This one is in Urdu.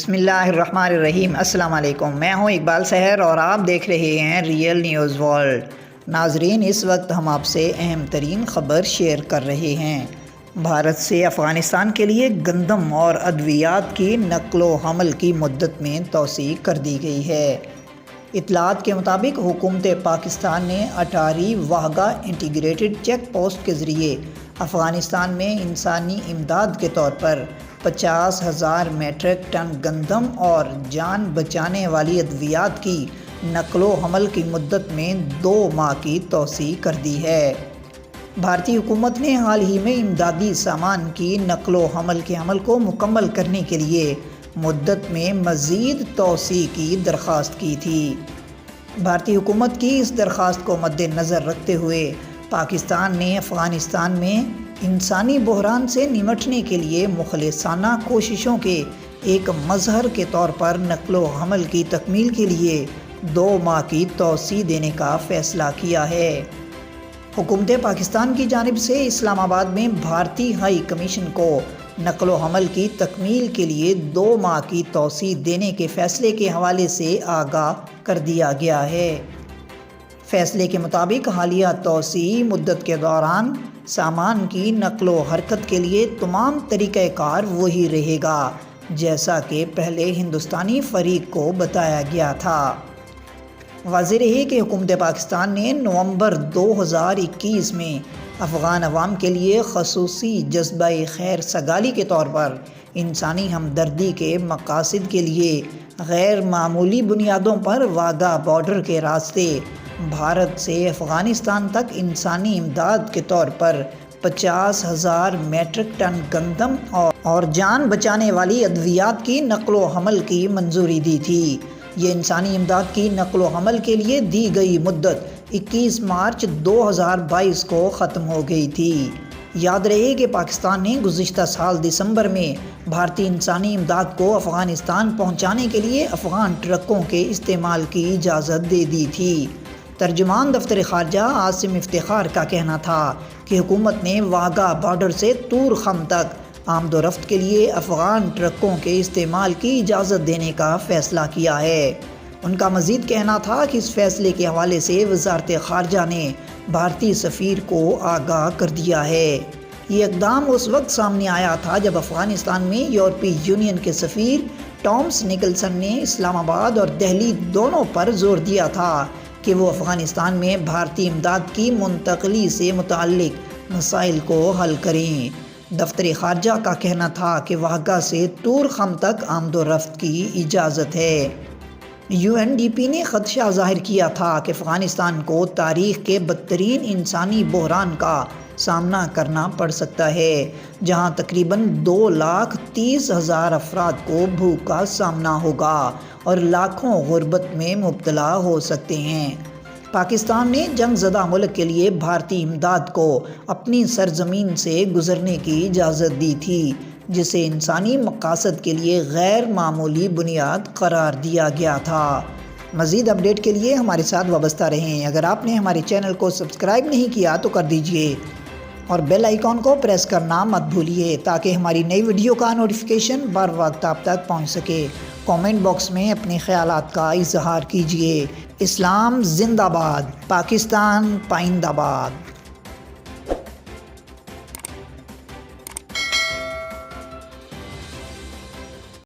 بسم اللہ الرحمن الرحیم۔ السلام علیکم، میں ہوں اقبال سحر اور آپ دیکھ رہے ہیں ریئل نیوز ورلڈ۔ ناظرین، اس وقت ہم آپ سے اہم ترین خبر شیئر کر رہے ہیں۔ بھارت سے افغانستان کے لیے گندم اور ادویات کی نقل و حمل کی مدت میں توسیع کر دی گئی ہے۔ اطلاعات کے مطابق حکومت پاکستان نے اٹاری واہگہ انٹیگریٹڈ چیک پوسٹ کے ذریعے افغانستان میں انسانی امداد کے طور پر 50,000 میٹرک ٹن گندم اور جان بچانے والی ادویات کی نقل و حمل کی مدت میں 2 ماہ کی توسیع کر دی ہے۔ بھارتی حکومت نے حال ہی میں امدادی سامان کی نقل و حمل کے عمل کو مکمل کرنے کے لیے مدت میں مزید توسیع کی درخواست کی تھی۔ بھارتی حکومت کی اس درخواست کو مد نظر رکھتے ہوئے پاکستان نے افغانستان میں انسانی بحران سے نمٹنے کے لیے مخلصانہ کوششوں کے ایک مظہر کے طور پر نقل و حمل کی تکمیل کے لیے 2 ماہ کی توسیع دینے کا فیصلہ کیا ہے۔ حکومت پاکستان کی جانب سے اسلام آباد میں بھارتی ہائی کمیشن کو نقل و حمل کی تکمیل کے لیے 2 ماہ کی توسیع دینے کے فیصلے کے حوالے سے آگاہ کر دیا گیا ہے۔ فیصلے کے مطابق حالیہ توسیعی مدت کے دوران سامان کی نقل و حرکت کے لیے تمام طریقہ کار وہی رہے گا جیسا کہ پہلے ہندوستانی فریق کو بتایا گیا تھا۔ واضح رہے کہ حکومت پاکستان نے نومبر 2021 میں افغان عوام کے لیے خصوصی جذبہ خیر سگالی کے طور پر انسانی ہمدردی کے مقاصد کے لیے غیر معمولی بنیادوں پر واہگہ بارڈر کے راستے بھارت سے افغانستان تک انسانی امداد کے طور پر 50,000 میٹرک ٹن گندم اور جان بچانے والی ادویات کی نقل و حمل کی منظوری دی تھی۔ یہ انسانی امداد کی نقل و حمل کے لیے دی گئی مدت 21 مارچ 2022 کو ختم ہو گئی تھی۔ یاد رہے کہ پاکستان نے گزشتہ سال دسمبر میں بھارتی انسانی امداد کو افغانستان پہنچانے کے لیے افغان ٹرکوں کے استعمال کی اجازت دے دی تھی۔ ترجمان دفتر خارجہ عاصم افتخار کا کہنا تھا کہ حکومت نے واہگہ بارڈر سے طور خم تک آمد و رفت کے لیے افغان ٹرکوں کے استعمال کی اجازت دینے کا فیصلہ کیا ہے۔ ان کا مزید کہنا تھا کہ اس فیصلے کے حوالے سے وزارت خارجہ نے بھارتی سفیر کو آگاہ کر دیا ہے۔ یہ اقدام اس وقت سامنے آیا تھا جب افغانستان میں یورپی یونین کے سفیر ٹامس نکلسن نے اسلام آباد اور دہلی دونوں پر زور دیا تھا کہ وہ افغانستان میں بھارتی امداد کی منتقلی سے متعلق مسائل کو حل کریں۔ دفتر خارجہ کا کہنا تھا کہ واہگہ سے طور خم تک آمد و رفت کی اجازت ہے۔ UNDP نے خدشہ ظاہر کیا تھا کہ افغانستان کو تاریخ کے بدترین انسانی بحران کا سامنا کرنا پڑ سکتا ہے، جہاں تقریباً 2,30,000 افراد کو بھوک کا سامنا ہوگا اور لاکھوں غربت میں مبتلا ہو سکتے ہیں۔ پاکستان نے جنگ زدہ ملک کے لیے بھارتی امداد کو اپنی سرزمین سے گزرنے کی اجازت دی تھی، جسے انسانی مقاصد کے لیے غیر معمولی بنیاد قرار دیا گیا تھا۔ مزید اپڈیٹ کے لیے ہمارے ساتھ وابستہ رہیں۔ اگر آپ نے ہمارے چینل کو سبسکرائب نہیں کیا تو کر دیجئے اور بیل آئیکن کو پریس کرنا مت بھولیے تاکہ ہماری نئی ویڈیو کا نوٹیفیکیشن بر وقت آپ تک پہنچ سکے۔ کامنٹ باکس میں اپنے خیالات کا اظہار کیجئے۔ اسلام زندہ باد، پاکستان پائندہ باد۔